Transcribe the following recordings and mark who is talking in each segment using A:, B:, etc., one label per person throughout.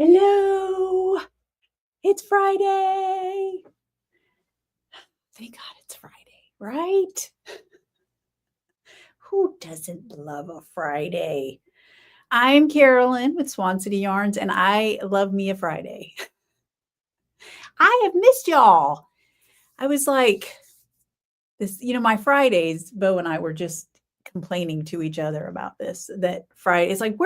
A: Hello, it's Friday. Thank God it's Friday, right? Who doesn't love a Friday? I'm Carolyn with Swan City Yarns, and I love me a Friday. I have missed y'all. I was like, my Fridays, Bo and I were just complaining to each other about this, that Friday, it's like,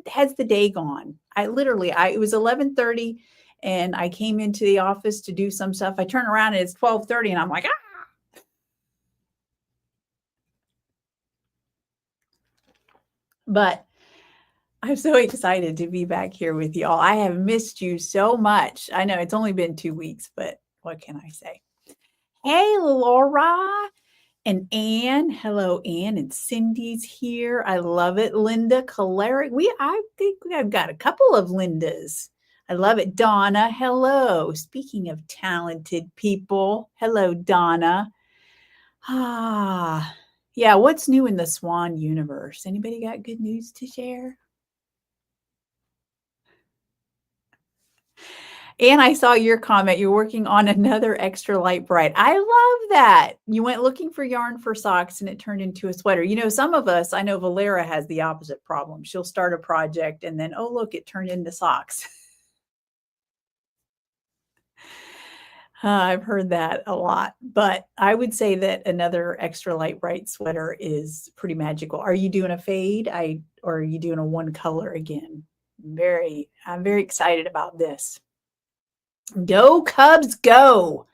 A: has the day gone? It was 11:30 and I came into the office to do some stuff. I turn around and it's 12:30 and I'm like, But I'm so excited to be back here with y'all. I have missed you so much. I know it's only been 2 weeks, but what can I say? Hey, Laura and Anne. Hello, Anne, and Cindy's here. I love it. Linda Caleric. I think I've got a couple of Lindas. I love it. Donna, hello. Speaking of talented people, hello, Donna. Yeah, what's new in the Swan universe? Anybody got good news to share? And I saw your comment. You're working on another extra light bright. I love that. You went looking for yarn for socks and it turned into a sweater. Some of us, I know Valera has the opposite problem. She'll start a project and then, oh, look, it turned into socks. I've heard that a lot, but I would say that another extra light bright sweater is pretty magical. Are you doing a fade? Or are you doing a one color again? I'm very excited about this. Go Cubs, go.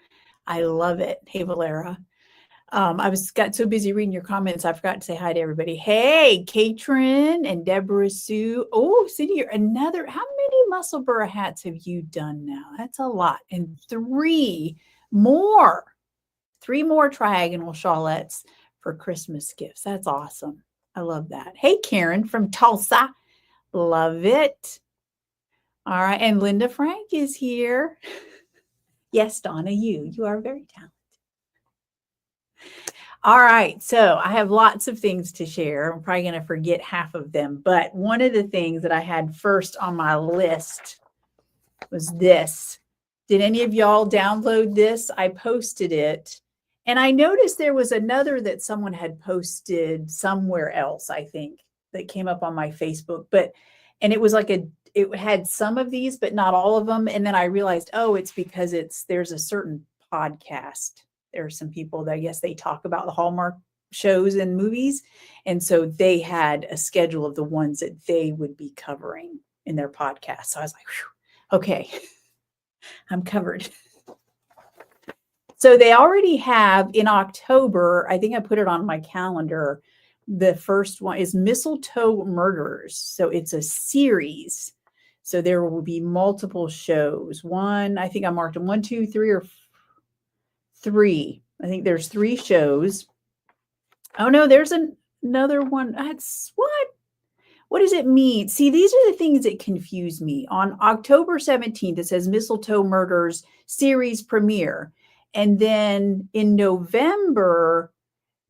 A: I love it. Hey, Valera. Got so busy reading your comments, I forgot to say hi to everybody. Hey, Katrin and Deborah Sue. Oh, Cindy, how many Musselburgh hats have you done now? That's a lot. And three more triagonal shawlettes for Christmas gifts. That's awesome. I love that. Hey, Karen from Tulsa. Love it. All right. And Linda Frank is here. Yes, Donna, you are very talented. All right. So I have lots of things to share. I'm probably going to forget half of them. But one of the things that I had first on my list was this. Did any of y'all download this? I posted it. And I noticed there was another that someone had posted somewhere else, I think, that came up on my Facebook. And it was like it had some of these, but not all of them. And then I realized, oh, it's because there's a certain podcast. There are some people that I guess they talk about the Hallmark shows and movies. And so they had a schedule of the ones that they would be covering in their podcast. So I was like, okay, I'm covered. So they already have in October, I think I put it on my calendar. The first one is Mistletoe Murders. So it's a series. So there will be multiple shows. I think I marked them 1, 2, 3, or 3. I think there's 3 shows. Oh no, there's another one. That's what does it mean? See, these are the things that confuse me. On October 17th, it says Mistletoe Murders series premiere. And then in November,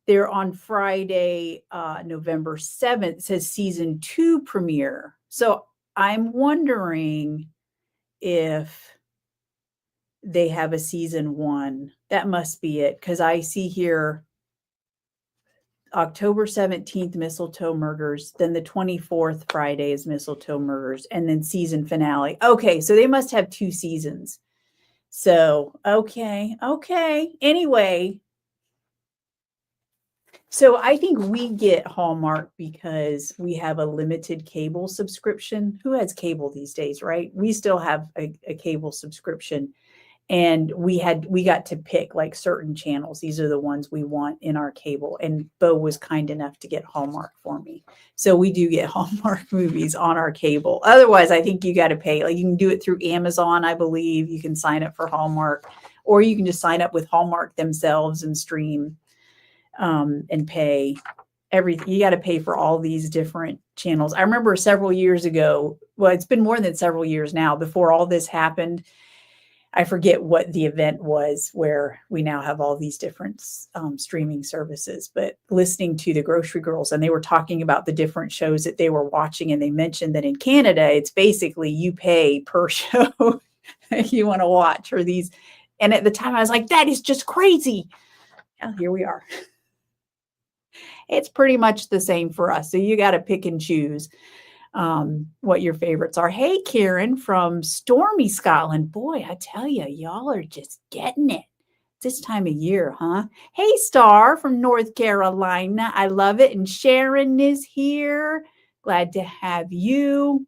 A: they're on Friday, November 7th, it says season 2 premiere. So I'm wondering if they have a season 1. That must be it, because I see here October 17th, Mistletoe Murders. Then the 24th Friday is Mistletoe Murders, and then season finale. Okay, so they must have 2 seasons. So, okay. Anyway, so I think we get Hallmark because we have a limited cable subscription. Who has cable these days, right? We still have a cable subscription. And we got to pick like certain channels. These are the ones we want in our cable. And Bo was kind enough to get Hallmark for me. So we do get Hallmark movies on our cable. Otherwise, I think you got to pay. Like you can do it through Amazon, I believe. You can sign up for Hallmark, or you can just sign up with Hallmark themselves and stream and pay everything. You got to pay for all these different channels. I remember several years ago, well, it's been more than several years now, before all this happened, I forget what the event was where we now have all these different streaming services, but listening to the Grocery Girls, and they were talking about the different shows that they were watching. And they mentioned that in Canada, it's basically you pay per show you want to watch, or these. And at the time I was like, that is just crazy. Well, here we are. It's pretty much the same for us. So you got to pick and choose what your favorites are. Hey, Karen from stormy Scotland. Boy, I tell you, y'all are just getting it this time of year, huh? Hey, Star from North Carolina. I love it. And Sharon is here. Glad to have you.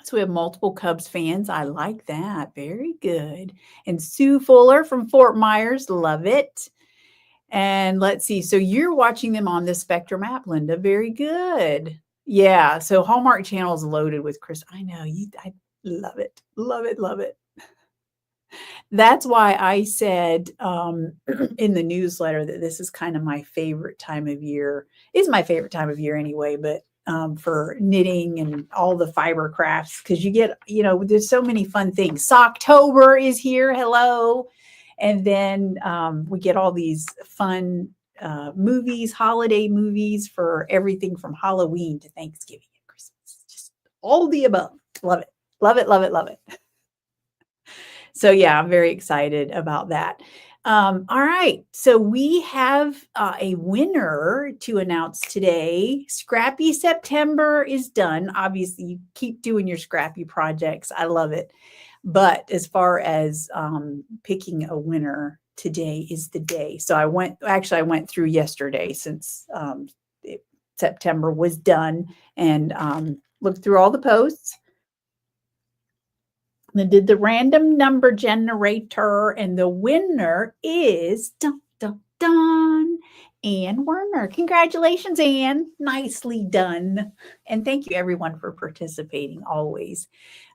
A: So we have multiple Cubs fans. I like that. Very good. And Sue Fuller from Fort Myers. Love it. And let's see. So you're watching them on the Spectrum app, Linda. Very good. Yeah. So Hallmark Channel is loaded with Chris. I know you. I love it. Love it. Love it. That's why I said in the newsletter that this is kind of my favorite time of year. Is my favorite time of year anyway, but for knitting and all the fiber crafts, because you get, there's so many fun things. Socktober is here. Hello. And then we get all these fun movies, holiday movies for everything from Halloween to Thanksgiving and Christmas. Just all the above. Love it. Love it. Love it. Love it. So yeah, I'm very excited about that. All right. So we have a winner to announce today. Scrappy September is done. Obviously, you keep doing your Scrappy projects. I love it. But as far as picking a winner, today is the day. So I went through yesterday since September was done, and looked through all the posts. And then did the random number generator, and the winner is dun, dun, dun, Ann Werner. Congratulations, Ann. Nicely done. And thank you, everyone, for participating always.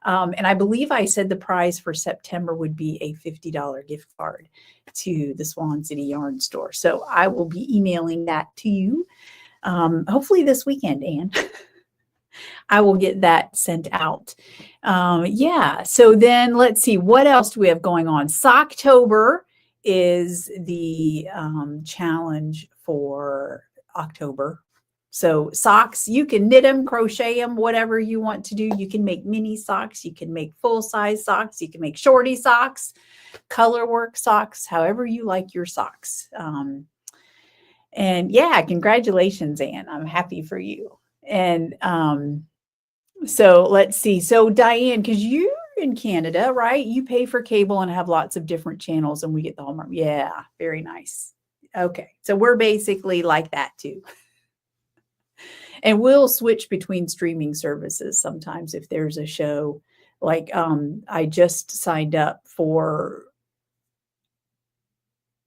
A: And I believe I said the prize for September would be a $50 gift card to the Swan City Yarn Store. So I will be emailing that to you, hopefully this weekend, Ann. I will get that sent out. Yeah. So then let's see, what else do we have going on? Socktober is the challenge for October. So socks, you can knit them, crochet them, whatever you want to do. You can make mini socks. You can make full-size socks. You can make shorty socks, color work socks, however you like your socks. And yeah, congratulations, Anne. I'm happy for you. And so let's see. So Diane, because you're in Canada, right? You pay for cable and have lots of different channels, and we get the Hallmark. Yeah, very nice. Okay. So we're basically like that too. And we'll switch between streaming services sometimes if there's a show. Like I just signed up for,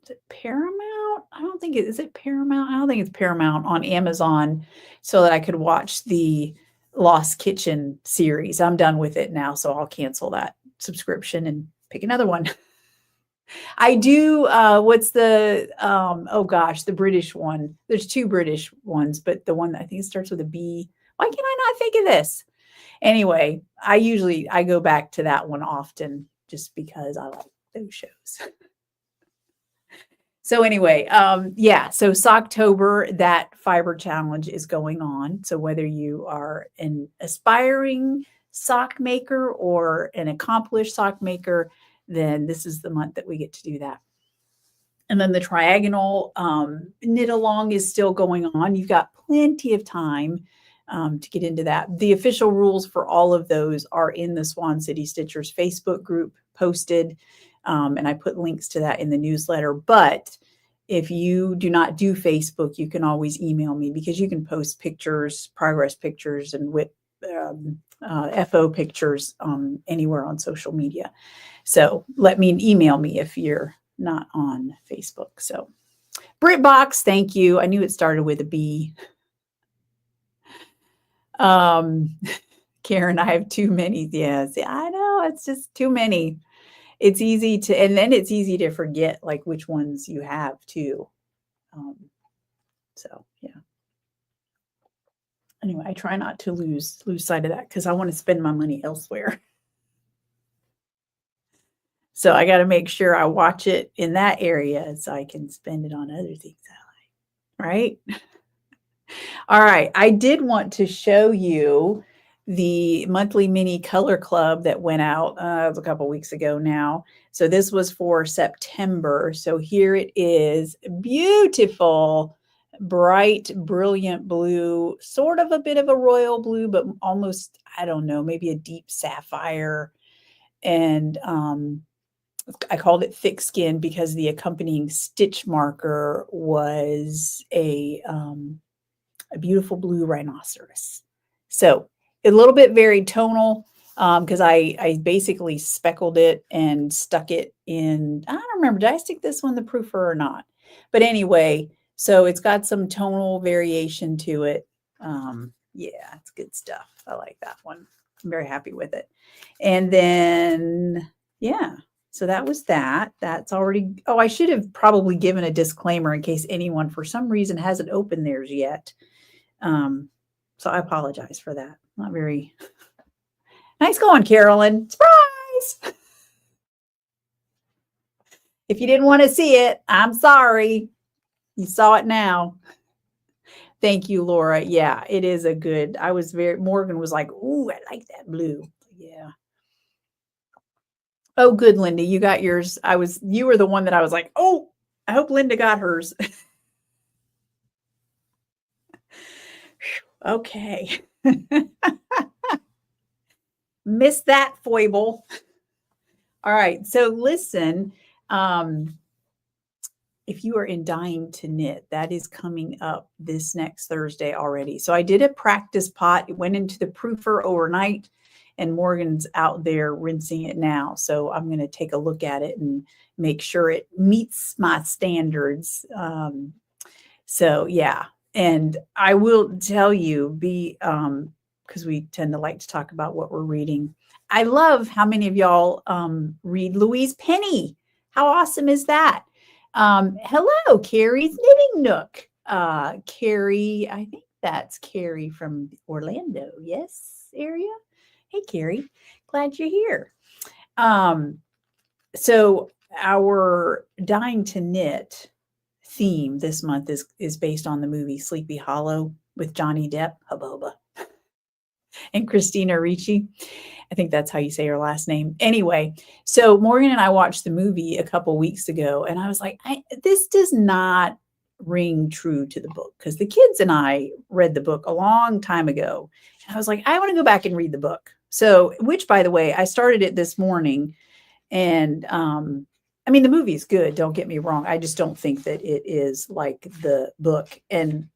A: is it Paramount? I don't think is it Paramount? I don't think it's Paramount on Amazon, so that I could watch the Lost Kitchen series. I'm done with it now, so I'll cancel that subscription and pick another one. I do, what's the, the British one. There's two British ones, but the one that I think starts with a B. Why can I not think of this? Anyway, I go back to that one often just because I like those shows. So anyway, yeah, so Socktober, that fiber challenge is going on. So whether you are an aspiring sock maker or an accomplished sock maker, then this is the month that we get to do that. And then the triagonal knit along is still going on. You've got plenty of time to get into that. The official rules for all of those are in the Swan City Stitchers Facebook group posted. And I put links to that in the newsletter. But if you do not do Facebook, you can always email me, because you can post pictures, progress pictures, and with FO pictures anywhere on social media. So email me if you're not on Facebook. So BritBox, thank you. I knew it started with a B. Karen, I have too many. Yes, I know, it's just too many. It's easy to, and then it's easy to forget like which ones you have too. So yeah. Anyway, I try not to lose sight of that, because I want to spend my money elsewhere. So I got to make sure I watch it in that area so I can spend it on other things I like, right? All right. I did want to show you the monthly mini color club that went out it was a couple weeks ago now. So this was for September. So here it is, beautiful, bright, brilliant blue, sort of a bit of a royal blue, but almost, I don't know, maybe a deep sapphire. And I called it thick skin because the accompanying stitch marker was a beautiful blue rhinoceros. So a little bit very tonal because I basically speckled it and stuck it in, I don't remember, did I stick this one in the proofer or not? But anyway, so it's got some tonal variation to it. Yeah, it's good stuff. I like that one. I'm very happy with it. And then, yeah, so that was that. That's already, oh, I should have probably given a disclaimer in case anyone for some reason hasn't opened theirs yet. So I apologize for that. Not very nice going, Carolyn. Surprise! If you didn't want to see it, I'm sorry. You saw it now. Thank you, Laura. Yeah, it is a good. I was Morgan was like, ooh, I like that blue. Yeah. Oh, good, Linda. You got yours. You were the one that I was like, oh, I hope Linda got hers. Okay. Missed that foible. All right. So listen, if you are in Dying to Knit, that is coming up this next Thursday already. So I did a practice pot. It went into the proofer overnight, and Morgan's out there rinsing it now. So I'm going to take a look at it and make sure it meets my standards. So yeah. And I will tell you, because we tend to like to talk about what we're reading. I love how many of y'all read Louise Penny. How awesome is that? Hello, Carrie's Knitting Nook. Carrie, I think that's Carrie from Orlando. Yes, area. Hey, Carrie, glad you're here. So our Dying to Knit theme this month is based on the movie Sleepy Hollow with Johnny Depp, hubba hubba, and Christina Ricci. I think that's how you say her last name. Anyway, so Morgan and I watched the movie a couple weeks ago, and I was like, this does not ring true to the book, because the kids and I read the book a long time ago. And I was like, I want to go back and read the book. So, which, by the way, I started it this morning, and I mean, the movie is good. Don't get me wrong. I just don't think that it is like the book. And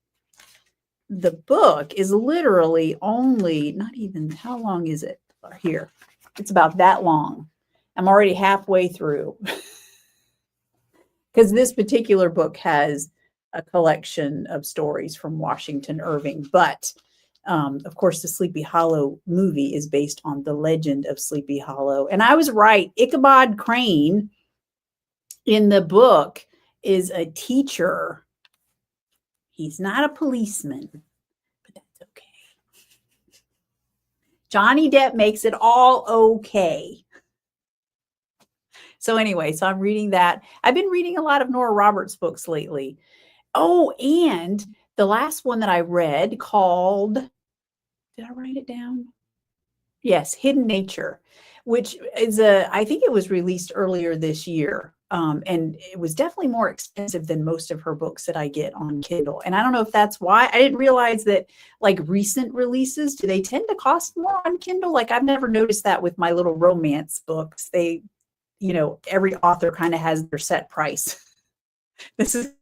A: the book is literally only, not even, how long is it? Here, it's about that long. I'm already halfway through. Because this particular book has a collection of stories from Washington Irving. But, of course, the Sleepy Hollow movie is based on the legend of Sleepy Hollow. And I was right. Ichabod Crane in the book is a teacher. He's not a policeman, but that's okay. Johnny Depp makes it all okay. So anyway, so I'm reading that. I've been reading a lot of Nora Roberts books lately. Oh, and the last one that I read called, did I write it down? Yes, Hidden Nature, which is I think it was released earlier this year. And it was definitely more expensive than most of her books that I get on Kindle. And I don't know if that's why. I didn't realize that, like, recent releases, do they tend to cost more on Kindle? Like, I've never noticed that with my little romance books. They, every author kind of has their set price. This is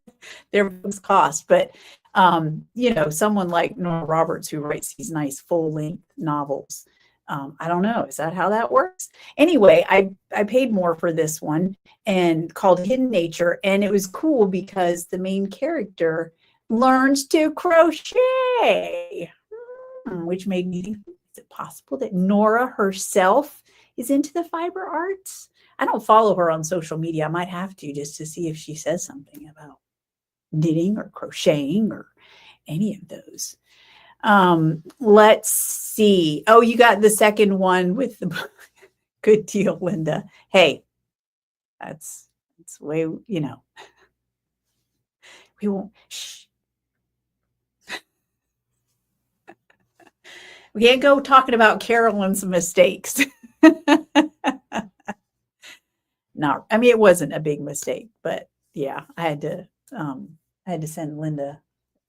A: their books cost. But, someone like Nora Roberts, who writes these nice full-length novels, I don't know. Is that how that works? Anyway, I paid more for this one, and called Hidden Nature. And it was cool because the main character learns to crochet, which made me think, is it possible that Nora herself is into the fiber arts? I don't follow her on social media. I might have to, just to see if she says something about knitting or crocheting or any of those. Let's see. Oh, you got the second one with the good deal, Linda. Hey, That's the way, we won't, shh, we can't go talking about Carolyn's mistakes. Not, I mean, it wasn't a big mistake, but yeah, I had to send Linda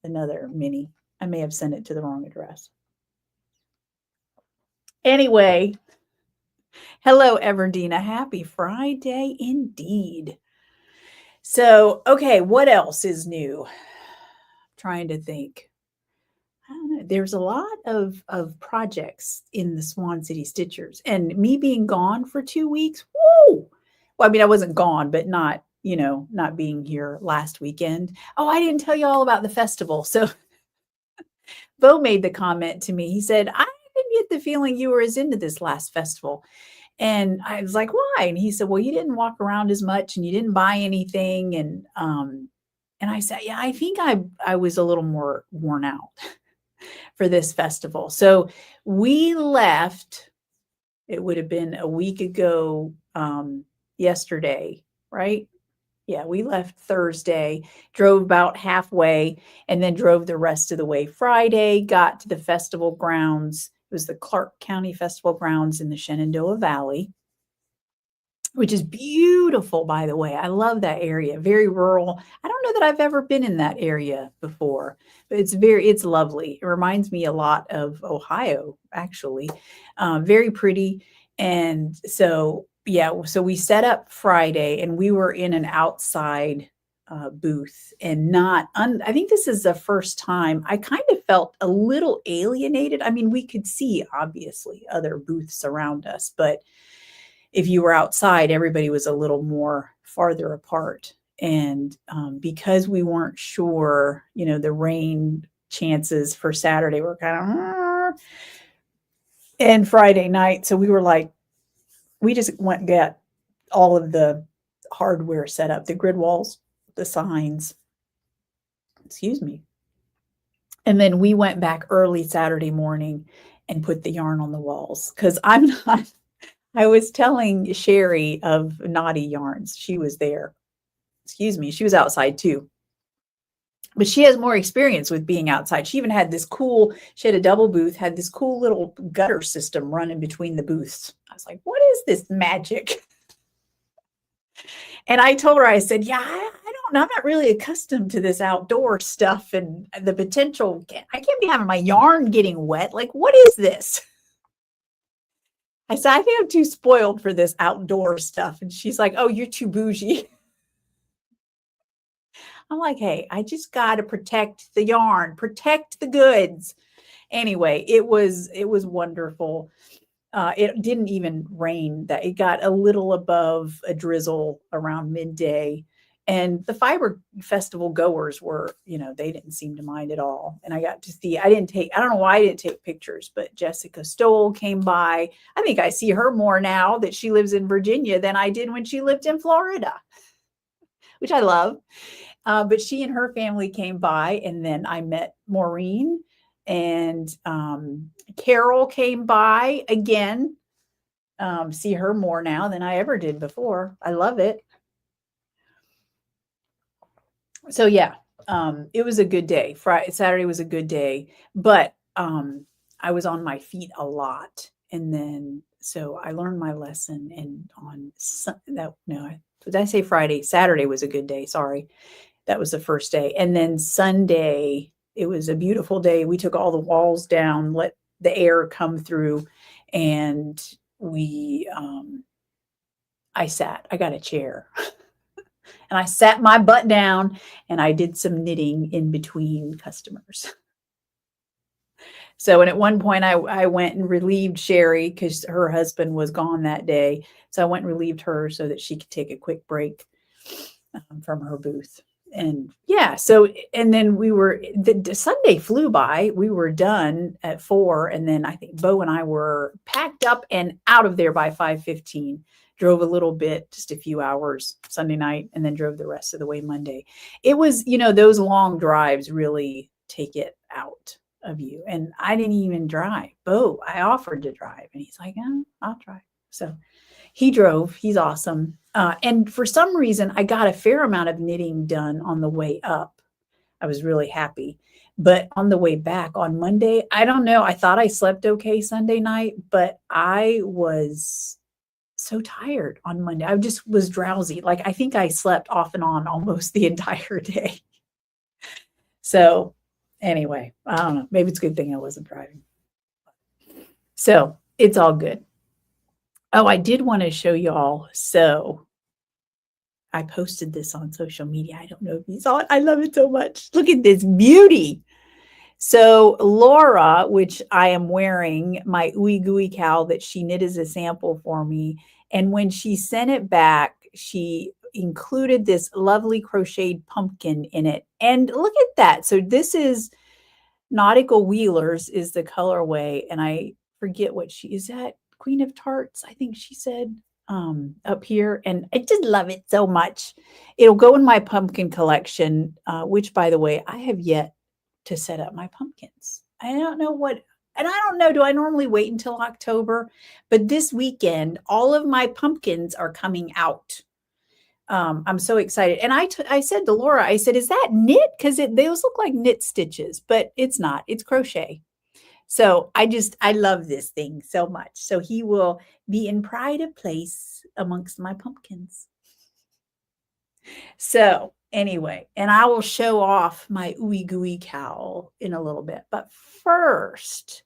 A: another mini. I may have sent it to the wrong address. Anyway, hello, Everdina. Happy Friday indeed. So, okay, what else is new? Trying to think. I don't know. There's a lot of projects in the Swan City Stitchers, and me being gone for 2 weeks. Whoa! Well, I mean, I wasn't gone, but not, not being here last weekend. Oh, I didn't tell you all about the festival. So Bo made the comment to me. He said, I didn't get the feeling you were as into this last festival. And I was like, why? And he said, well, you didn't walk around as much and you didn't buy anything. And I said, yeah, I think I was a little more worn out for this festival. So we left, it would have been a week ago yesterday, right? Yeah, we left Thursday, drove about halfway, and then drove the rest of the way Friday, got to the festival grounds. It was the Clark County Festival grounds in the Shenandoah Valley, which is beautiful, by the way. I love that area, very rural. I don't know that I've ever been in that area before, but it's lovely. It reminds me a lot of Ohio, actually. Very pretty. And so, yeah, so we set up Friday and we were in an outside booth and I think this is the first time I kind of felt a little alienated. I mean, we could see obviously other booths around us, but if you were outside, everybody was a little more farther apart. And because we weren't sure, the rain chances for Saturday were kind of, and Friday night. So we were like, we just went and got all of the hardware set up, the grid walls, the signs, excuse me. And then we went back early Saturday morning and put the yarn on the walls because I was telling Sherry of Naughty Yarns. She was there. Excuse me. She was outside too. But she has more experience with being outside. She even had she had a double booth, had this cool little gutter system running between the booths. I was like, what is this magic? And I told her, I said, yeah, I don't know. I'm not really accustomed to this outdoor stuff and the potential. I can't be having my yarn getting wet. Like, what is this? I said, I think I'm too spoiled for this outdoor stuff. And she's like, oh, you're too bougie. I'm like, hey, I just got to protect the yarn, protect the goods. Anyway, it was wonderful. It didn't even rain. That it got a little above a drizzle around midday. And the fiber festival goers were, they didn't seem to mind at all. And I got to see, I don't know why I didn't take pictures, but Jessica Stoll came by. I think I see her more now that she lives in Virginia than I did when she lived in Florida, which I love. But she and her family came by, and then I met Maureen and Carol came by again. See her more now than I ever did before. I love it. So yeah, it was a good day. Saturday was a good day, but I was on my feet a lot. And then, so I learned my lesson, and did I say Friday? Saturday was a good day. Sorry. That was the first day. And then Sunday, it was a beautiful day. We took all the walls down, let the air come through, and I got a chair and I sat my butt down and I did some knitting in between customers. So, and at one point I went and relieved Sherry because her husband was gone that day. So I went and relieved her so that she could take a quick break from her booth. And yeah, so, and then the Sunday flew by. We were done at 4. And then I think Bo and I were packed up and out of there by 5:15. Drove a little bit, just a few hours Sunday night, and then drove the rest of the way Monday. It was, those long drives really take it out of you. And I didn't even drive. Bo, I offered to drive, and he's like, oh, I'll drive. So He drove. He's awesome. And for some reason, I got a fair amount of knitting done on the way up. I was really happy. But on the way back on Monday, I don't know. I thought I slept okay Sunday night, but I was so tired on Monday. I just was drowsy. Like I think I slept off and on almost the entire day. So anyway, I don't know. Maybe it's a good thing I wasn't driving. So it's all good. Oh, I did want to show y'all. So I posted this on social media. I don't know if you saw it. I love it so much. Look at this beauty. So Laura, which I am wearing my Ooey Gooey cowl that she knit as a sample for me. And when she sent it back, she included this lovely crocheted pumpkin in it. And look at that. So this is Nautical Wheelers is the colorway. And I forget what she is that Queen of Tarts, I think she said up here. And I just love it so much. It'll go in my pumpkin collection, which by the way, I have yet to set up my pumpkins. I don't know what, and I don't know, do I normally wait until October? But this weekend, all of my pumpkins are coming out. I'm so excited. And I said to Laura, I said, is that knit? Because those look like knit stitches, but it's not. It's crochet. So I love this thing so much. So he will be in pride of place amongst my pumpkins. So anyway, and I will show off my Ooey Gooey cowl in a little bit. But first,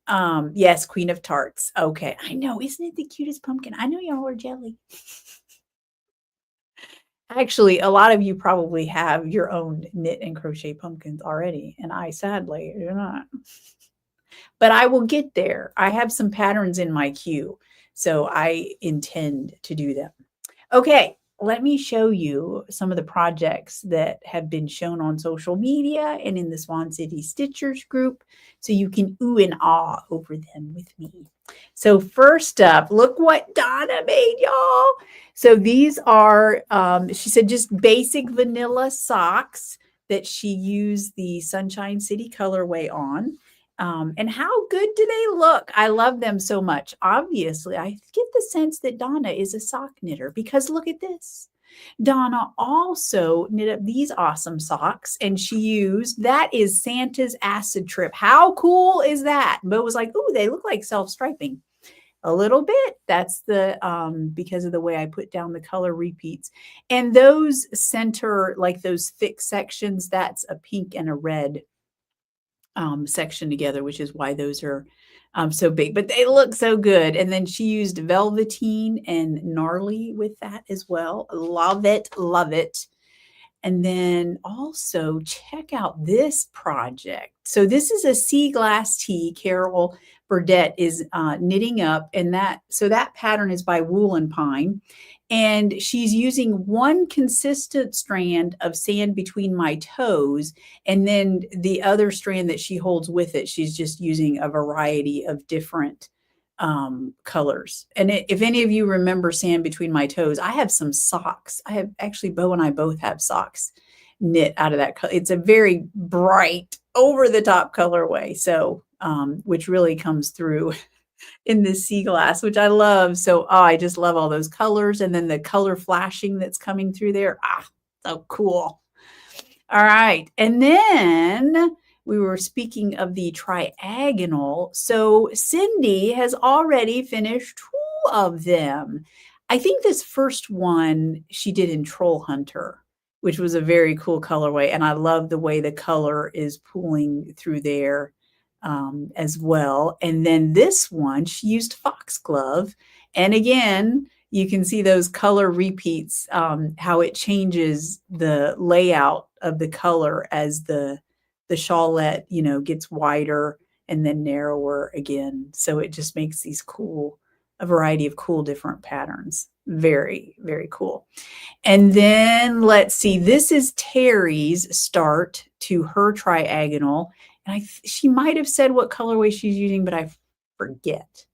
A: yes, Queen of Tarts. Okay, I know. Isn't it the cutest pumpkin? I know y'all are jelly. Actually, a lot of you probably have your own knit and crochet pumpkins already, and I sadly do not. But I will get there. I have some patterns in my queue, so I intend to do them. Okay, let me show you some of the projects that have been shown on social media and in the Swan City Stitchers group, so you can ooh and ah over them with me. So first up, look what Donna made, y'all. So these are, she said, just basic vanilla socks that she used the Sunshine City colorway on. And how good do they look? I love them so much. Obviously, I get the sense that Donna is a sock knitter because look at this. Donna also knit up these awesome socks and she used, that is Santa's acid trip. How cool is that? But it was like, ooh, they look like self-striping. A little bit. That's the because of the way I put down the color repeats. And those center, like those thick sections, that's a pink and a red section together, which is why those are so big, but they look so good. And then she used velveteen and gnarly with that as well. Love it, love it. And then also check out this project. So this is a sea glass tee Carol Burdette is knitting up, and that pattern is by Wool and Pine. And she's using one consistent strand of Sand Between My Toes, and then the other strand that she holds with it, she's just using a variety of different colors. And if any of you remember Sand Between My Toes, I have some socks. I have actually, Bo and I both have socks knit out of that color. It's a very bright, over the top colorway. So, which really comes through in this sea glass, which I love. So, I just love all those colors. And then the color flashing that's coming through there. So cool. All right. And then we were speaking of the triagonal. So Cindy has already finished 2 of them. I think this first one she did in Troll Hunter, which was a very cool colorway. And I love the way the color is pooling through there as well. And then this one, she used Foxglove. And again, you can see those color repeats, how it changes the layout of the color as the shawlette, gets wider and then narrower again. So it just makes these a variety of cool different patterns. Very, very cool. And then let's see, this is Terry's start to her triagonal. And she might have said what colorway she's using, but I forget.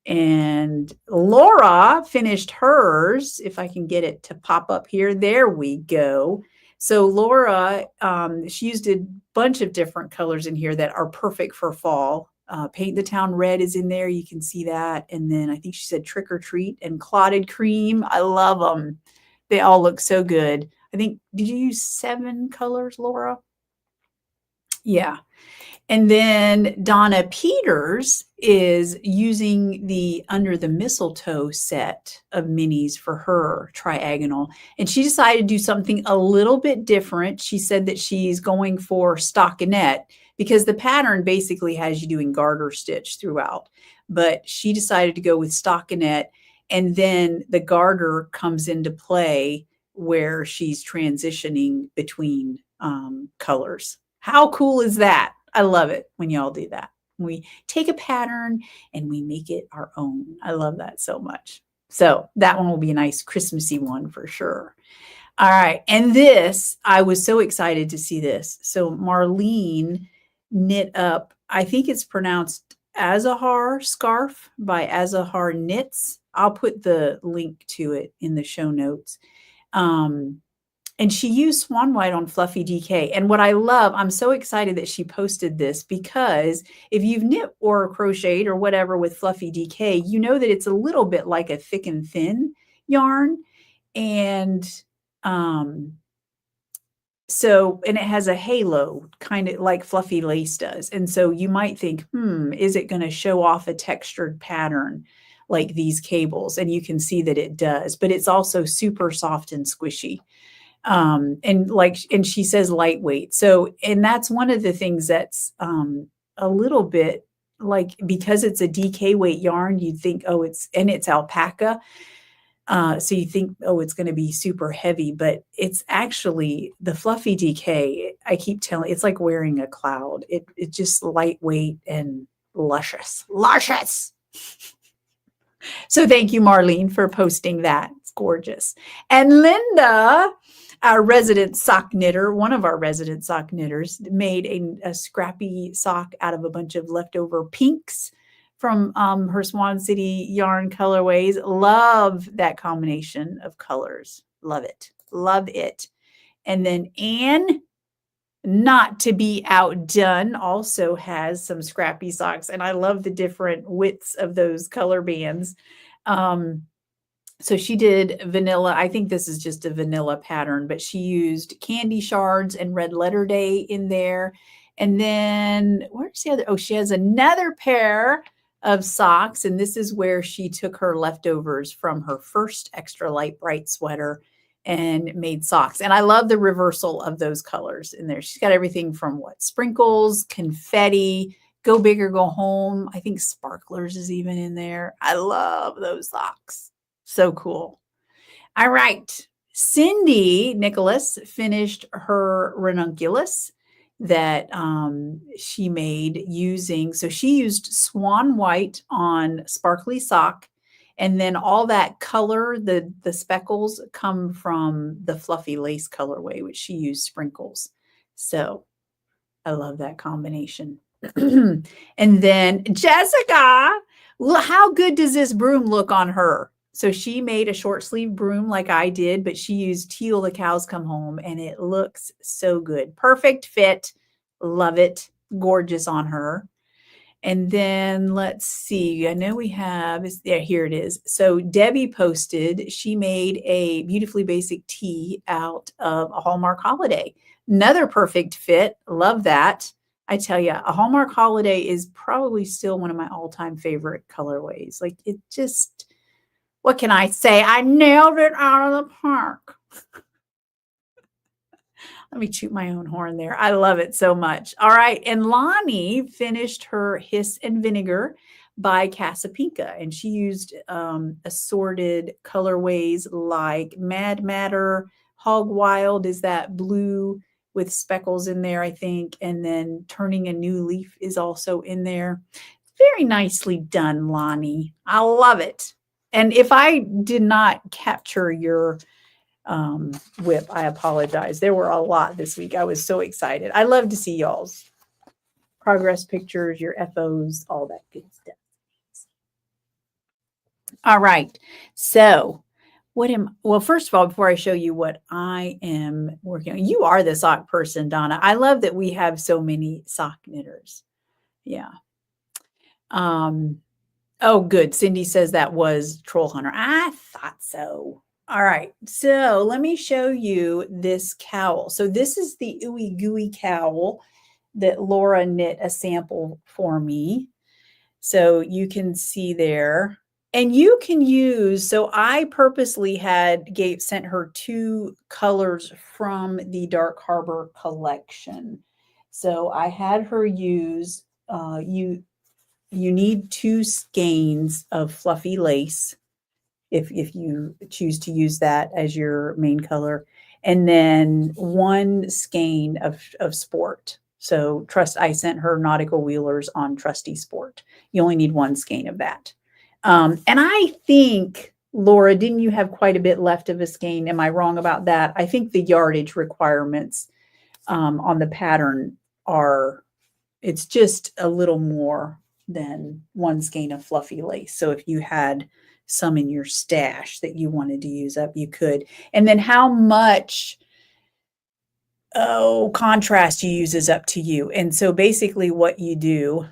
A: And Laura finished hers, if I can get it to pop up here. There we go. So Laura, she used a bunch of different colors in here that are perfect for fall. Paint the Town Red is in there. You can see that. And then I think she said Trick or Treat and Clotted Cream. I love them. They all look so good. I think, did you use 7 colors, Laura? Yeah. And then Donna Peters is using the Under the Mistletoe set of minis for her triagonal. And she decided to do something a little bit different. She said that she's going for stockinette because the pattern basically has you doing garter stitch throughout. But she decided to go with stockinette, and then the garter comes into play where she's transitioning between colors. How cool is that? I love it when y'all do that. We take a pattern and we make it our own. I love that so much. So that one will be a nice Christmassy one for sure. All right. And this, I was so excited to see this. So Marlene knit up, I think it's pronounced Azahar scarf by Azahar Knits. I'll put the link to it in the show notes. And she used Swan White on Fluffy DK. And what I love, I'm so excited that she posted this, because if you've knit or crocheted or whatever with Fluffy DK, you know that it's a little bit like a thick and thin yarn. And so, and it has a halo kind of like Fluffy Lace does. And so you might think, is it going to show off a textured pattern like these cables? And you can see that it does, but it's also super soft and squishy. And she says lightweight. So, and that's one of the things that's a little bit like, because it's a DK weight yarn, you'd think, oh, it's alpaca. So you think, oh, it's going to be super heavy, but it's actually the Fluffy DK. I keep telling, it's like wearing a cloud. It's just lightweight and luscious. So thank you, Marlene, for posting that. It's gorgeous. And Linda, our resident sock knitter, one of our resident sock knitters, made a scrappy sock out of a bunch of leftover pinks from her Swan City yarn colorways. Love that combination of colors. Love it. Love it. And then Anne, not to be outdone, also has some scrappy socks. And I love the different widths of those color bands. So she did vanilla. I think this is just a vanilla pattern, but she used candy shards and red letter day in there. And then where's the other? Oh, she has another pair of socks. And this is where she took her leftovers from her first extra light bright sweater and made socks. And I love the reversal of those colors in there. She's got everything from sprinkles, confetti, go big or go home. I think sparklers is even in there. I love those socks. So cool. All right. Cindy Nicholas finished her ranunculus that she made using, so she used Swan White on sparkly sock, and then all that color, the speckles, come from the Fluffy Lace colorway, which she used sprinkles. So I love that combination. And then Jessica, how good does this broom look on her? So she made a short sleeve broom like I did, but she used Teal the Cows Come Home, and it looks so good. Perfect fit. Love it. Gorgeous on her. And then let's see. I know we have, here it is. So Debbie posted, she made a beautifully basic tee out of a Hallmark holiday. Another perfect fit. Love that. I tell you, a Hallmark holiday is probably still one of my all-time favorite colorways. Like, it just, what can I say? I nailed it out of the park. Let me toot my own horn there. I love it so much. All right. And Lonnie finished her Hiss and Vinegar by Casapinka, and she used assorted colorways like Mad Matter, Hog Wild is that blue with speckles in there, I think. And then Turning a New Leaf is also in there. Very nicely done, Lonnie. I love it. And if I did not capture your whip, I apologize. There were a lot this week. I was so excited. I love to see y'all's progress pictures, your FOs, all that good stuff. All right. So well, first of all, before I show you what I am working on, you are the sock person, Donna. I love that we have so many sock knitters. Yeah. Oh, good. Cindy says that was Troll Hunter. I thought so. All right. So let me show you this cowl. So this is the Ooey Gooey cowl that Laura knit a sample for me. So you can see there. And you can use, so I purposely sent her 2 colors from the Dark Harbor collection. So I had her use, you need 2 skeins of fluffy lace if you choose to use that as your main color, and then 1 skein of sport. So I sent her Nautical Wheelers on Trusty Sport. You only need 1 skein of that. And I think, Laura, didn't you have quite a bit left of a skein? Am I wrong about that? I think the yardage requirements on the pattern it's just a little more than 1 skein of fluffy lace. So if you had some in your stash that you wanted to use up, you could. And then how much contrast you use is up to you. And so basically what you do,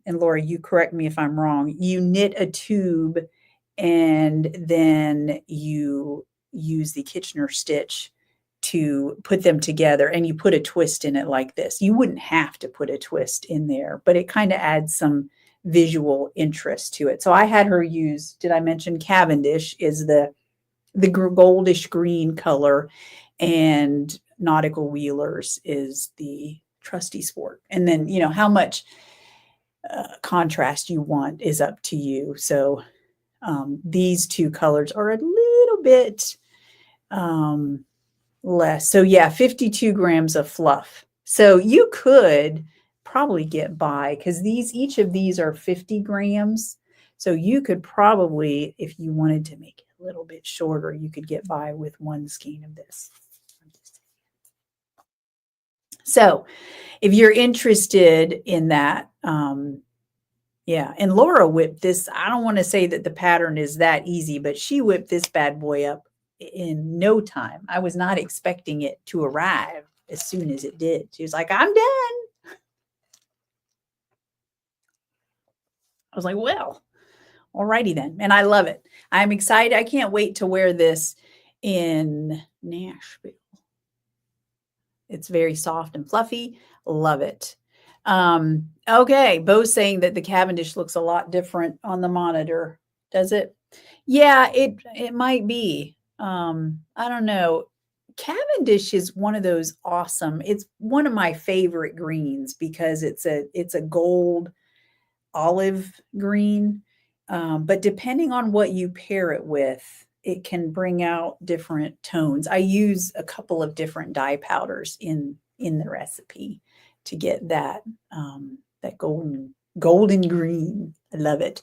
A: and Laura, you correct me if I'm wrong, you knit a tube and then you use the Kitchener stitch to put them together, and you put a twist in it like this. You wouldn't have to put a twist in there, but it kind of adds some visual interest to it. So I had her use, did I mention Cavendish is the goldish green color, and Nautical Wheelers is the Trusty Sport. And then, how much contrast you want is up to you. So these 2 colors are a little bit less. So yeah, 52 grams of fluff. So you could probably get by, because each of these are 50 grams. So you could probably, if you wanted to make it a little bit shorter, you could get by with 1 skein of this. So if you're interested in that, yeah. And Laura whipped this. I don't want to say that the pattern is that easy, but she whipped this bad boy up in no time. I was not expecting it to arrive as soon as it did. She was like, I'm done. I was like, well, alrighty then. And I love it. I'm excited. I can't wait to wear this in Nashville. It's very soft and fluffy. Love it. Okay. Bo's saying that the Cavendish looks a lot different on the monitor. Does it? Yeah, it might be. I don't know. Cavendish is one of those awesome. It's one of my favorite greens because it's a gold olive green. But depending on what you pair it with, it can bring out different tones. I use a couple of different dye powders in the recipe to get that that golden green. I love it.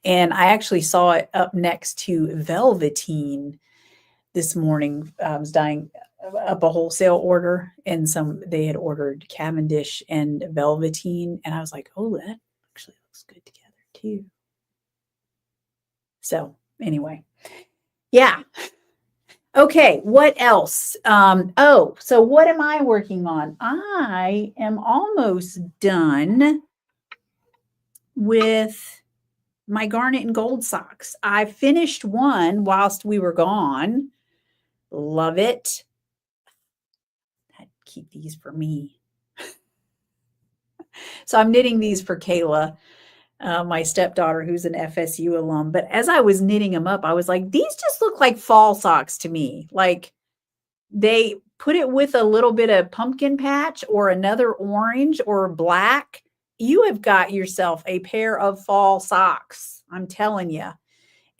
A: And I actually saw it up next to Velveteen this morning. I was dyeing up a wholesale order, and they had ordered Cavendish and Velveteen, and I was like, oh, that actually looks good together too. So anyway, yeah. Okay, what else? So what am I working on? I am almost done with my garnet and gold socks. I finished one whilst we were gone. Love it. I'd keep these for me. So I'm knitting these for Kayla, my stepdaughter, who's an FSU alum. But as I was knitting them up, I was like, these just look like fall socks to me. Like they put it with a little bit of pumpkin patch or another orange or black. You have got yourself a pair of fall socks. I'm telling you.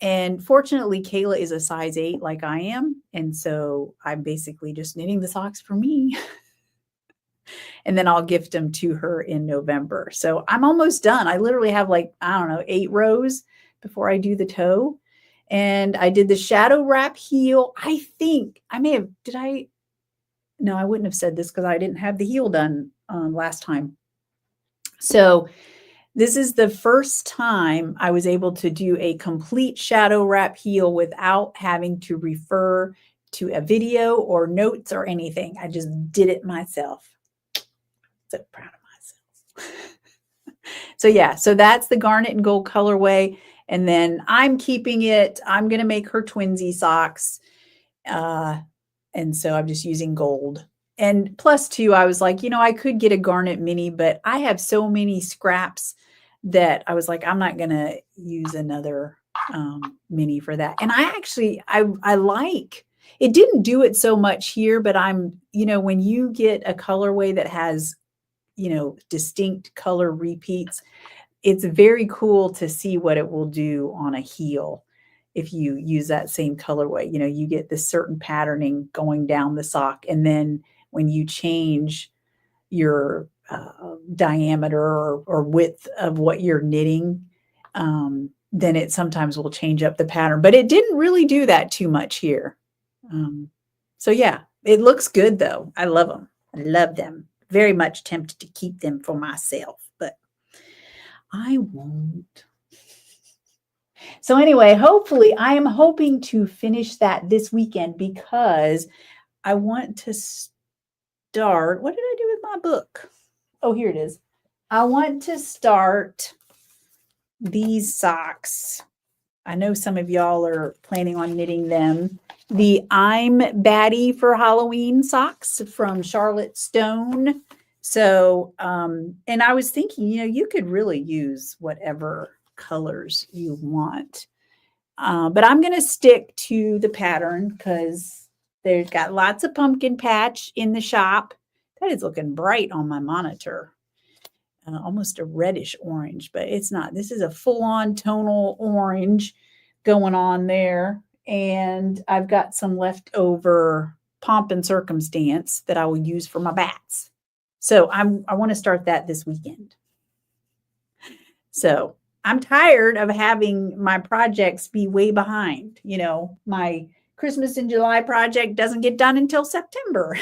A: And fortunately, Kayla is a size 8 like I am. And so I'm basically just knitting the socks for me. And then I'll gift them to her in November. So I'm almost done. I literally have 8 rows before I do the toe. And I did the shadow wrap heel. I think I may have, no, I wouldn't have said this because I didn't have the heel done last time. So this is the first time I was able to do a complete shadow wrap heel without having to refer to a video or notes or anything. I just did it myself. So proud of myself. So yeah, so that's the garnet and gold colorway. And then I'm keeping it. I'm going to make her twinsy socks. And so I'm just using gold. And plus two, I was like, I could get a garnet mini, but I have so many scraps that I was like, I'm not going to use another mini for that. And I like, it didn't do it so much here, but when you get a colorway that has, distinct color repeats, it's very cool to see what it will do on a heel if you use that same colorway. You get this certain patterning going down the sock, and then when you change your diameter or width of what you're knitting, then it sometimes will change up the pattern. But it didn't really do that too much here. So yeah, it looks good though. I love them. I love them. Very much tempted to keep them for myself, but I won't. So anyway, hopefully I am hoping to finish that this weekend because I want to start. What did I do with my book? Oh, here it is. I want to start these socks. I know some of y'all are planning on knitting them. The I'm Batty for Halloween socks from Charlotte Stone. So, and I was thinking, you could really use whatever colors you want. But I'm going to stick to the pattern because there's got lots of pumpkin patch in the shop. That is looking bright on my monitor. Almost a reddish orange, but it's not. This is a full-on tonal orange going on there. And I've got some leftover Pomp and Circumstance that I will use for my bats. So I want to start that this weekend. So I'm tired of having my projects be way behind. My Christmas in July project doesn't get done until September.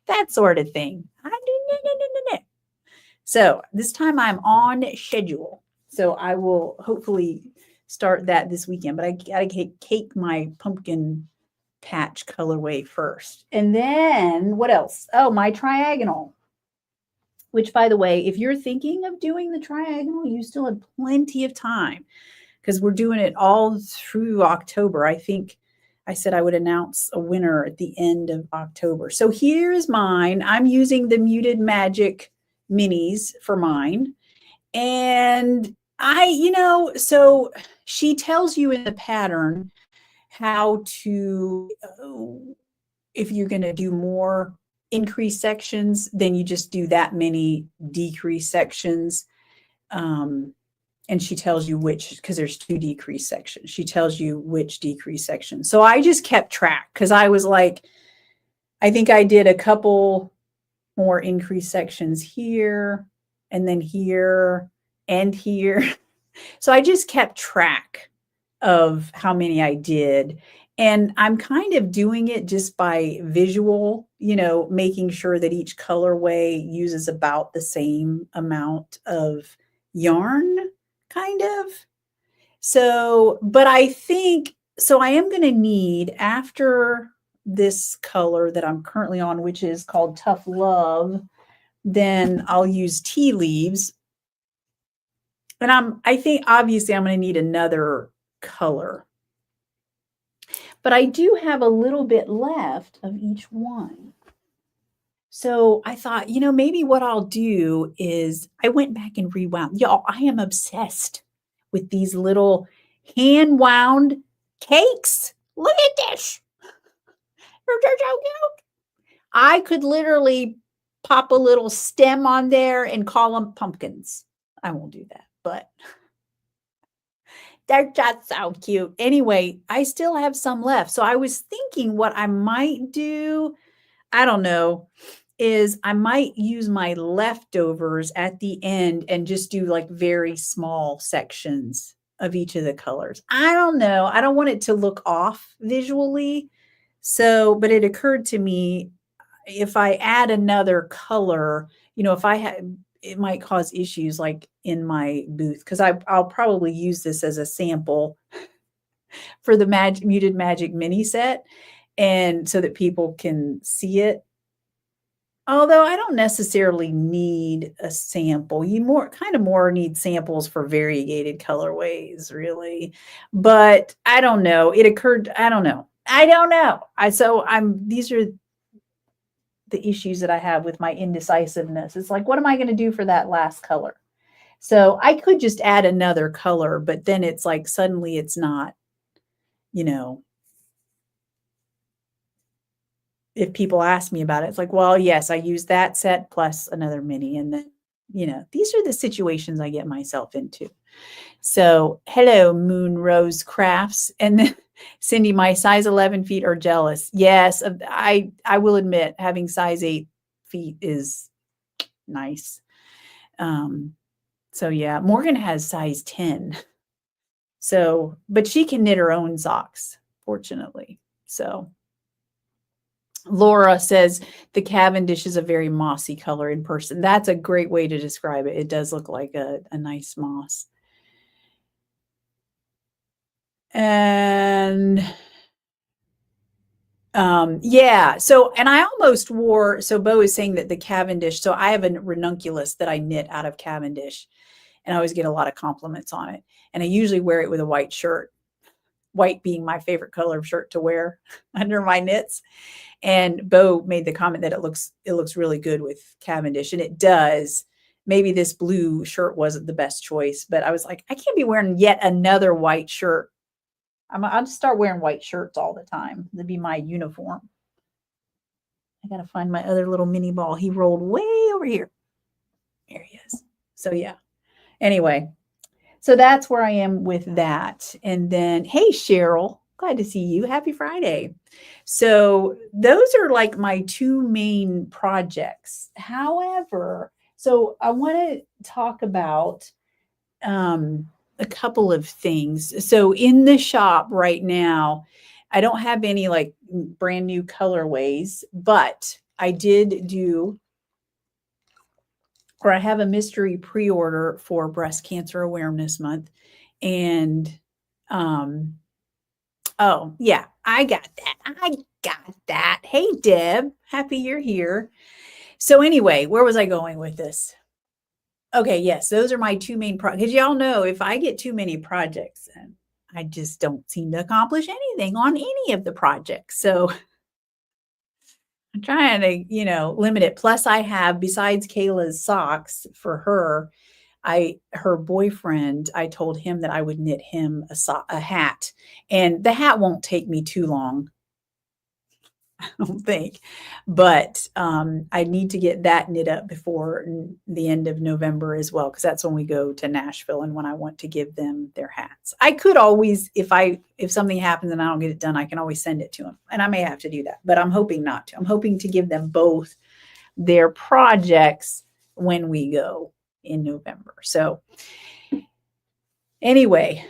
A: That sort of thing. So this time I'm on schedule. So I will hopefully start that this weekend, but I got to cake my pumpkin patch colorway first. And then what else? Oh, my triagonal, which by the way, if you're thinking of doing the triagonal, you still have plenty of time because we're doing it all through October. I think I said I would announce a winner at the end of October. So here's mine. I'm using the Muted Magic minis for mine. And so she tells you in the pattern how to, if you're going to do more increased sections, then you just do that many decreased sections. And she tells you which, because there's 2 decreased sections. She tells you which decreased section. So I just kept track because I was like, I think I did a couple more increased sections here and then here and here. So I just kept track of how many I did. And I'm kind of doing it just by visual, making sure that each colorway uses about the same amount of yarn, kind of. So, but I think, so I am going to need, after this color that I'm currently on, which is called Tough Love, then I'll use Tea Leaves. And I think obviously I'm going to need another color. But I do have a little bit left of each one. So I thought, maybe what I'll do is I went back and rewound. Y'all, I am obsessed with these little hand-wound cakes. Look at this. They're so cute. I could literally pop a little stem on there and call them pumpkins. I won't do that, but they're just so cute. Anyway, I still have some left. So I was thinking what I might do, I don't know, is I might use my leftovers at the end and just do like very small sections of each of the colors. I don't know. I don't want it to look off visually. So, but it occurred to me, if I add another color, if I had, it might cause issues like in my booth, because I'll probably use this as a sample for the Muted Magic mini set, and so that people can see it. Although I don't necessarily need a sample. You more need samples for variegated colorways, really. But I don't know. It occurred, I don't know. I don't know. These are the issues that I have with my indecisiveness. It's like, what am I going to do for that last color? So I could just add another color, but then it's like suddenly it's not, you know, if people ask me about it, it's like, well, yes, I use that set plus another mini. And then, these are the situations I get myself into. So hello, Moon Rose Crafts. And then Cindy, my size 11 feet are jealous. Yes, I will admit having size 8 feet is nice. So yeah, Morgan has size 10. So, but she can knit her own socks, fortunately. So Laura says the Cavendish is a very mossy color in person. That's a great way to describe it. It does look like a nice moss. And yeah, so, and I almost wore, so Bo is saying that the Cavendish, so I have a ranunculus that I knit out of Cavendish, and I always get a lot of compliments on it. And I usually wear it with a white shirt, white being my favorite color of shirt to wear under my knits. And Bo made the comment that it looks really good with Cavendish, and it does. Maybe this blue shirt wasn't the best choice, but I was like, I can't be wearing yet another white shirt. I'll just start wearing white shirts all the time. That'd be my uniform. I got to find my other little mini ball. He rolled way over here. There he is. So yeah. Anyway, so that's where I am with that. And then, hey, Cheryl, glad to see you. Happy Friday. So those are like my two main projects. However, so I want to talk about a couple of things. So in the shop right now, I don't have any like brand new colorways, but I did do, or I have a mystery pre-order for Breast Cancer Awareness Month. And oh yeah, I got that. Hey Deb, happy you're here. So anyway, where was I going with this? Okay, yes, those are my two main projects. Because y'all know if I get too many projects, I just don't seem to accomplish anything on any of the projects. So I'm trying to, limit it. Plus, I have, besides Kayla's socks for her, her boyfriend, I told him that I would knit him a hat. And the hat won't take me too long, I don't think. But I need to get that knit up before the end of November as well, because that's when we go to Nashville and when I want to give them their hats. I could always, if something happens and I don't get it done, I can always send it to them. And I may have to do that, but I'm hoping not to. I'm hoping to give them both their projects when we go in November. So anyway,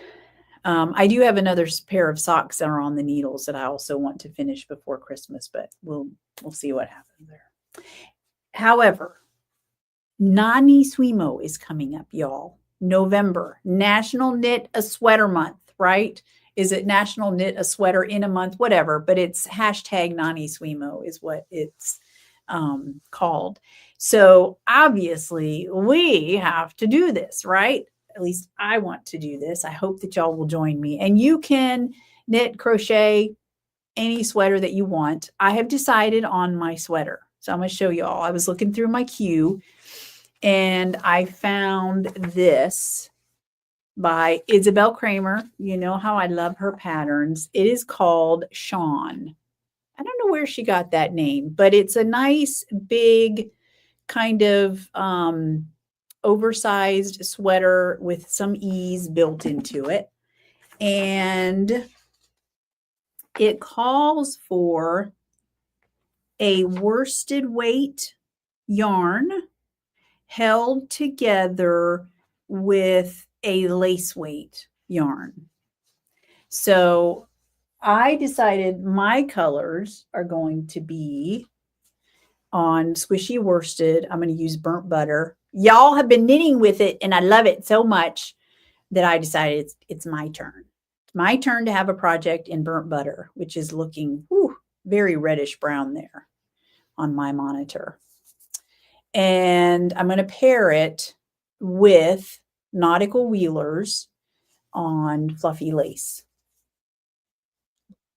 A: I do have another pair of socks that are on the needles that I also want to finish before Christmas, but we'll see what happens there. However, NaKniSweMo is coming up, y'all. November, National Knit a Sweater Month, right? Is it National Knit a Sweater in a Month? Whatever, but it's hashtag NaKniSweMo is what it's called. So obviously we have to do this, right? At least I want to do this. I hope that y'all will join me. And you can knit, crochet any sweater that you want. I have decided on my sweater. So I'm going to show y'all. I was looking through my queue and I found this by Isabel Kramer. You know how I love her patterns. It is called Swan. I don't know where she got that name, but it's a nice big kind of oversized sweater with some ease built into it. And it calls for a worsted weight yarn held together with a lace weight yarn. So I decided my colors are going to be on squishy worsted. I'm going to use burnt butter. Y'all have been knitting with it, and I love it so much that I decided it's my turn. It's my turn to have a project in burnt butter, which is looking very reddish brown there on my monitor. And I'm going to pair it with nautical wheelers on fluffy lace.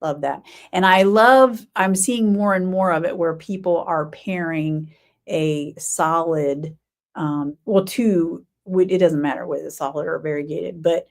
A: Love that. And I'm seeing more and more of it where people are pairing a solid, well, two, it doesn't matter whether it's solid or variegated, but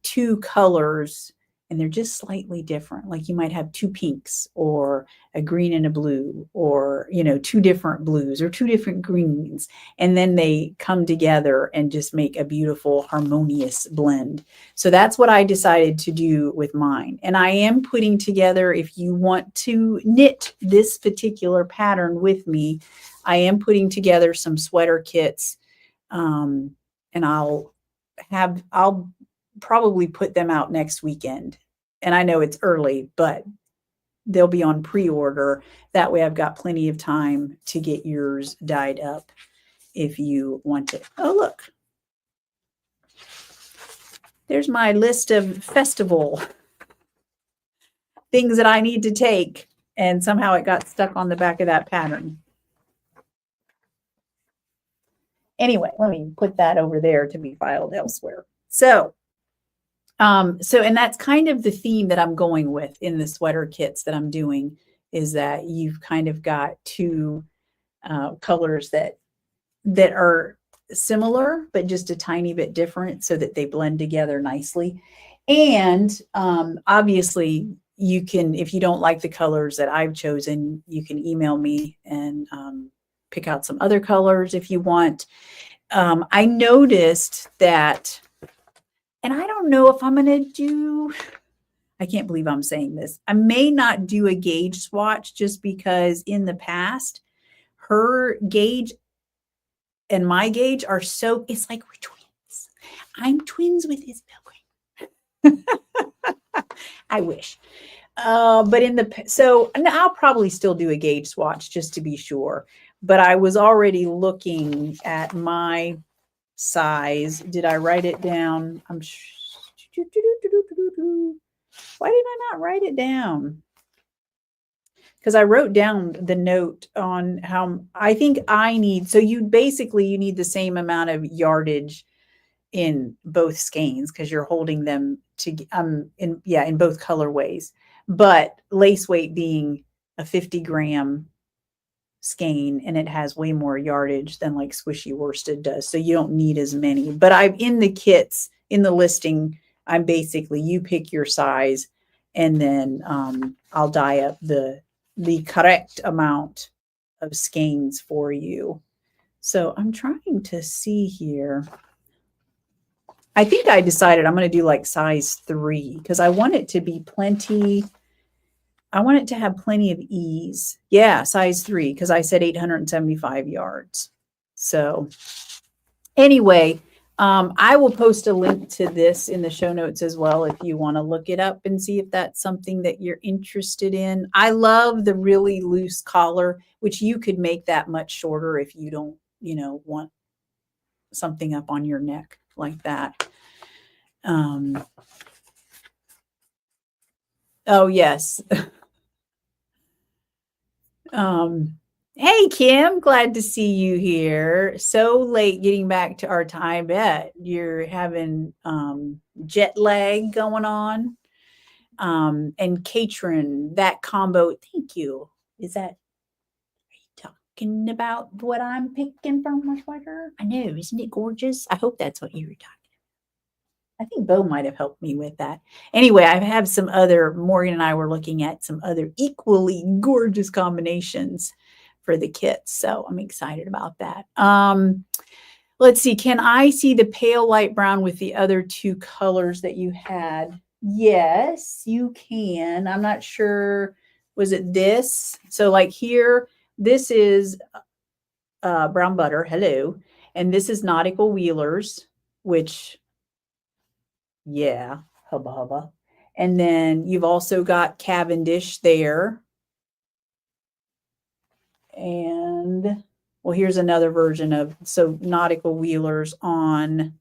A: two colors, and they're just slightly different. Like you might have two pinks or a green and a blue, or, two different blues or two different greens. And then they come together and just make a beautiful, harmonious blend. So that's what I decided to do with mine. And I am putting together, if you want to knit this particular pattern with me, I am putting together some sweater kits. And I'll probably put them out next weekend. And I know it's early, but they'll be on pre-order. That way I've got plenty of time to get yours dyed up if you want it. Oh, look. There's my list of festival things that I need to take. And somehow it got stuck on the back of that pattern. Anyway, let me put that over there to be filed elsewhere. And that's kind of the theme that I'm going with in the sweater kits that I'm doing, is that you've kind of got two colors that are similar, but just a tiny bit different so that they blend together nicely. And obviously you can, if you don't like the colors that I've chosen, you can email me and pick out some other colors if you want. I noticed that, and I don't know if I'm going to do, I can't believe I'm saying this. I may not do a gauge swatch just because in the past, her gauge and my gauge are so, it's like we're twins. I'm twins with Isabel Green. I wish. So I'll probably still do a gauge swatch just to be sure. But I was already looking at my size. Did I write it down? Why did I not write it down? Because I wrote down the note on how I think I need. So you need the same amount of yardage in both skeins because you're holding them to in both colorways. But lace weight being a 50-gram skein, and it has way more yardage than like squishy worsted does, so you don't need as many. But I'm in the kits, in the listing, I'm basically, you pick your size, and then I'll dye up the correct amount of skeins for you. So I'm trying to see here. I think I decided I'm going to do like size 3 because I want it to be plenty. I want it to have plenty of ease. Yeah, size 3, because I said 875 yards. So anyway, I will post a link to this in the show notes as well if you want to look it up and see if that's something that you're interested in. I love the really loose collar, which you could make that much shorter if you don't, want something up on your neck like that. Oh, yes. Hey, Kim, glad to see you here. So late getting back to our time. Bet you're having jet lag going on. And Katrin, that combo, thank you. Are you talking about what I'm picking from my sweater? I know, isn't it gorgeous? I hope that's what you were talking about. I think Bo might have helped me with that. Anyway, I have some other, Morgan and I were looking at some other equally gorgeous combinations for the kits. So I'm excited about that. Let's see. Can I see the pale light brown with the other two colors that you had? Yes, you can. I'm not sure. Was it this? So like here, this is brown butter. Hello. And this is nautical wheelers, which, yeah, hubba hubba. And then you've also got Cavendish there. And well, here's another version of, so nautical wheelers on.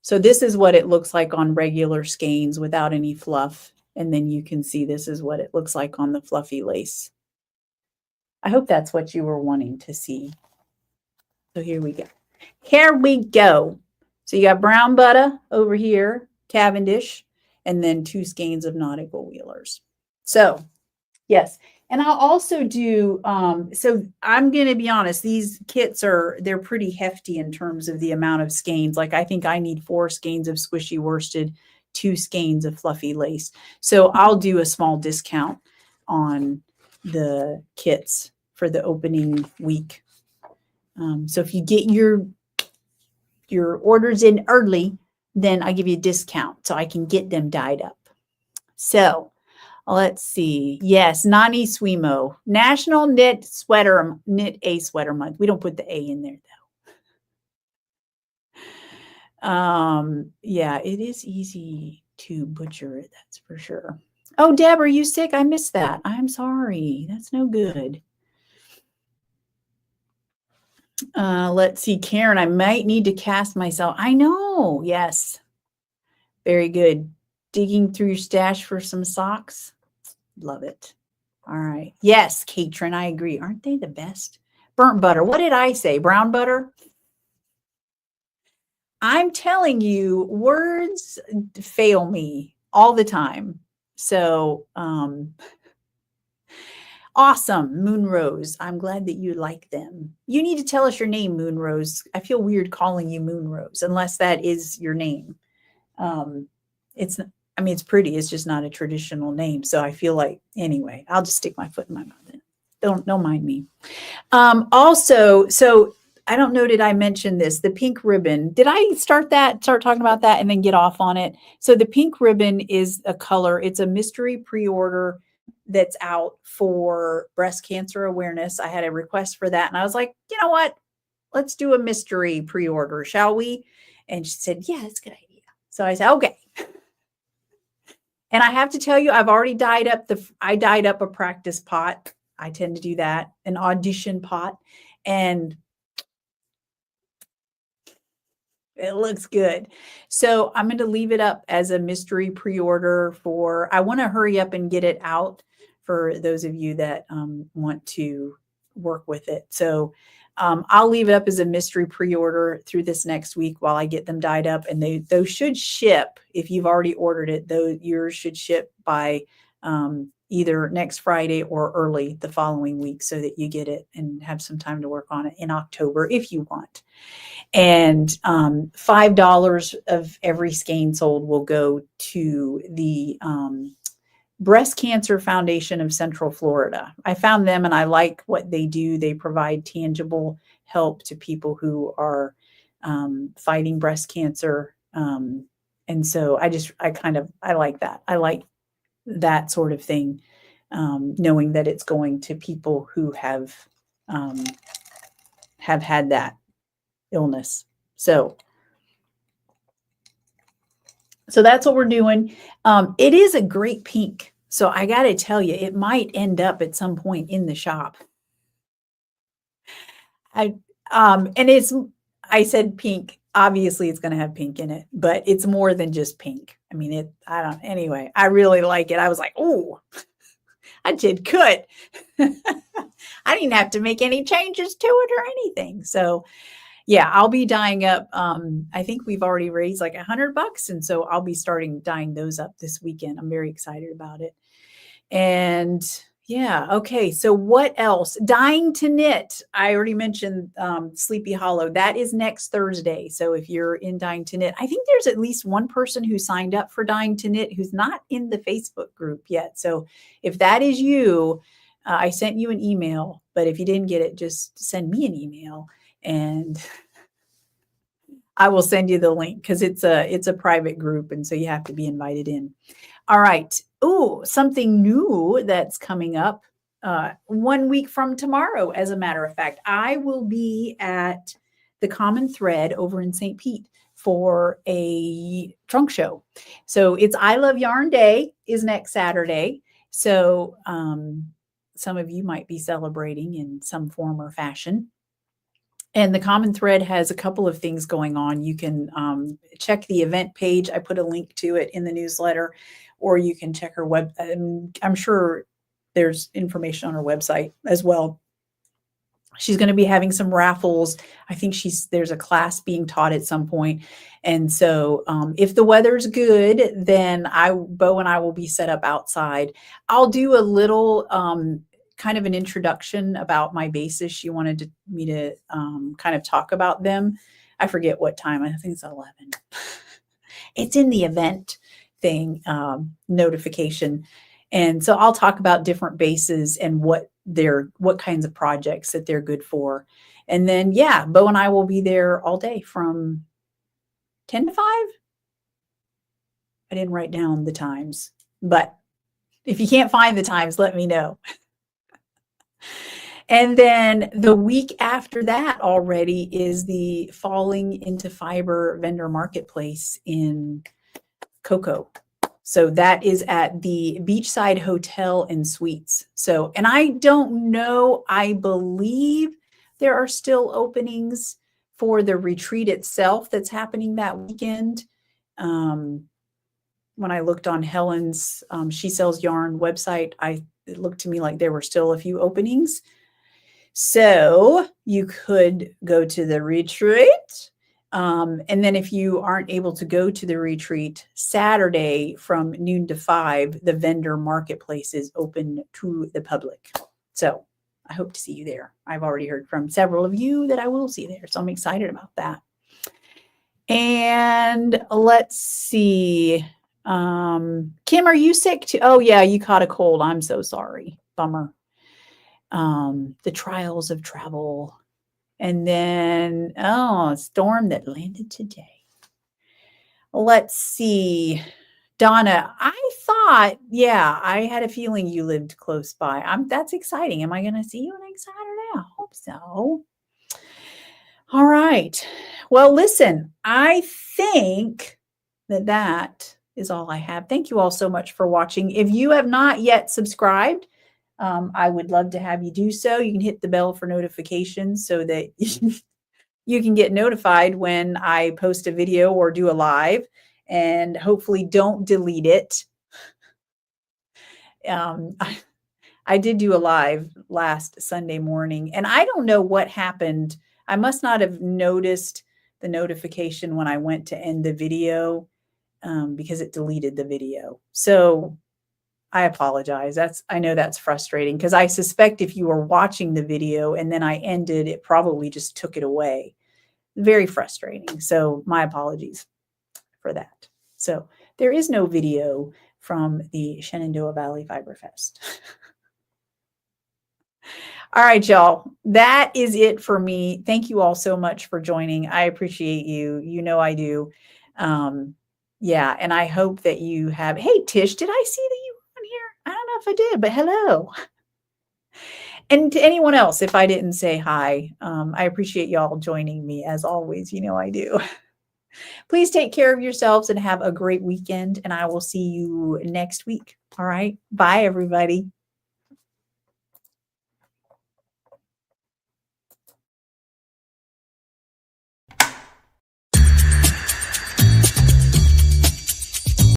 A: So this is what it looks like on regular skeins without any fluff. And then you can see this is what it looks like on the fluffy lace. I hope that's what you were wanting to see. So here we go. Here we go. So you got brown butter over here, Cavendish, and then 2 skeins of nautical wheelers. So yes. And I'll also do, so I'm going to be honest, these kits they're pretty hefty in terms of the amount of skeins. Like I think I need 4 skeins of squishy worsted, 2 skeins of fluffy lace. So I'll do a small discount on the kits for the opening week. So if you get your orders in early, then I give you a discount so I can get them dyed up. So let's see. Yes, NaKniSweMo, National Knit a Sweater Month. We don't put the A in there though. Yeah, it is easy to butcher it. That's for sure. Oh, Deb, are you sick? I missed that. I'm sorry. That's no good. Let's see, Karen, I might need to cast myself. I know. Yes. Very good. Digging through your stash for some socks. Love it. All right. Yes, Katrin, I agree. Aren't they the best? Burnt butter. What did I say? Brown butter? I'm telling you, words fail me all the time. So, awesome, Moonrose. I'm glad that you like them. You need to tell us your name, Moonrose. I feel weird calling you Moonrose, unless that is your name. It's pretty. It's just not a traditional name. So I feel like, anyway, I'll just stick my foot in my mouth. Don't mind me. Also, so I don't know, did I mention this? The pink ribbon. Did I start talking about that and then get off on it? So the pink ribbon is a color. It's a mystery pre-order that's out for breast cancer awareness. I had a request for that. And I was like, you know what? Let's do a mystery pre-order, shall we? And she said, yeah, that's a good idea. So I said, okay. And I have to tell you, I've already dyed up a practice pot. I tend to do that, an audition pot. And it looks good. So I'm going to leave it up as a mystery pre-order I want to hurry up and get it out for those of you that want to work with it. So I'll leave it up as a mystery pre-order through this next week while I get them dyed up. And those should ship. If you've already ordered it, yours should ship by either next Friday or early the following week so that you get it and have some time to work on it in October if you want. And $5 of every skein sold will go to the Breast Cancer Foundation of Central Florida. I found them and I like what they do. They provide tangible help to people who are fighting breast cancer. And so I like that. I like that sort of thing, knowing that it's going to people who have had that illness. So that's what we're doing. It is a great pink. So I got to tell you, it might end up at some point in the shop. I said pink. Obviously it's going to have pink in it, but it's more than just pink. I mean, anyway, I really like it. I was like, oh, I did good. I didn't have to make any changes to it or anything. So yeah, I'll be dyeing up. I think we've already raised like $100. And so I'll be starting dyeing those up this weekend. I'm very excited about it. And yeah. Okay. So what else? Dying to Knit. I already mentioned Sleepy Hollow. That is next Thursday. So if you're in Dying to Knit, I think there's at least one person who signed up for Dying to Knit who's not in the Facebook group yet. So if that is you, I sent you an email, but if you didn't get it, just send me an email and I will send you the link because it's a private group. And so you have to be invited in. All right. Oh, something new that's coming up 1 week from tomorrow. As a matter of fact, I will be at the Common Thread over in St. Pete for a trunk show. So it's I Love Yarn Day is next Saturday. So some of you might be celebrating in some form or fashion. And the Common Thread has a couple of things going on. You can check the event page. I put a link to it in the newsletter, or you can check her web. I'm sure there's information on her website as well. She's going to be having some raffles. I think there's a class being taught at some point. And so if the weather's good, then Bo and I will be set up outside. I'll do a little kind of an introduction about my bases. She wanted me to kind of talk about them. I forget what time. I think it's 11. It's in the event thing notification. And so I'll talk about different bases and what kinds of projects that they're good for. And then, yeah, Bo and I will be there all day from 10 to 5. I didn't write down the times, but if you can't find the times, let me know. And then the week after that already is the Falling into Fiber vendor marketplace in Cocoa. So that is at the Beachside Hotel and Suites. So, and I don't know, I believe there are still openings for the retreat itself that's happening that weekend. When I looked on Helen's She Sells Yarn website, it looked to me like there were still a few openings. So you could go to the retreat. And then if you aren't able to go to the retreat, Saturday from noon to 5, the vendor marketplace is open to the public. So I hope to see you there. I've already heard from several of you that I will see there. So I'm excited about that. And let's see. Kim, are you sick too? Oh yeah, you caught a cold. I'm so sorry. Bummer. The trials of travel. And then, a storm that landed today. Let's see. Donna, I thought, yeah, I had a feeling you lived close by. That's exciting. Am I going to see you next Saturday? I hope so. All right. Well, listen, I think that is all I have. Thank you all so much for watching. If you have not yet subscribed, I would love to have you do so. You can hit the bell for notifications so that you can get notified when I post a video or do a live, and hopefully don't delete it. I did do a live last Sunday morning, and I don't know what happened. I must not have noticed the notification when I went to end the video because it deleted the video. So I apologize. I know that's frustrating because I suspect if you were watching the video and then I ended, it probably just took it away. Very frustrating. So my apologies for that. So there is no video from the Shenandoah Valley Fiber Fest. All right, y'all. That is it for me. Thank you all so much for joining. I appreciate you. You know I do. Yeah, and I hope that you have. Hey, Tish, did I see that you were on here? I don't know if I did, but hello. And to anyone else, if I didn't say hi, I appreciate y'all joining me as always. You know I do. Please take care of yourselves and have a great weekend, and I will see you next week. All right. Bye, everybody.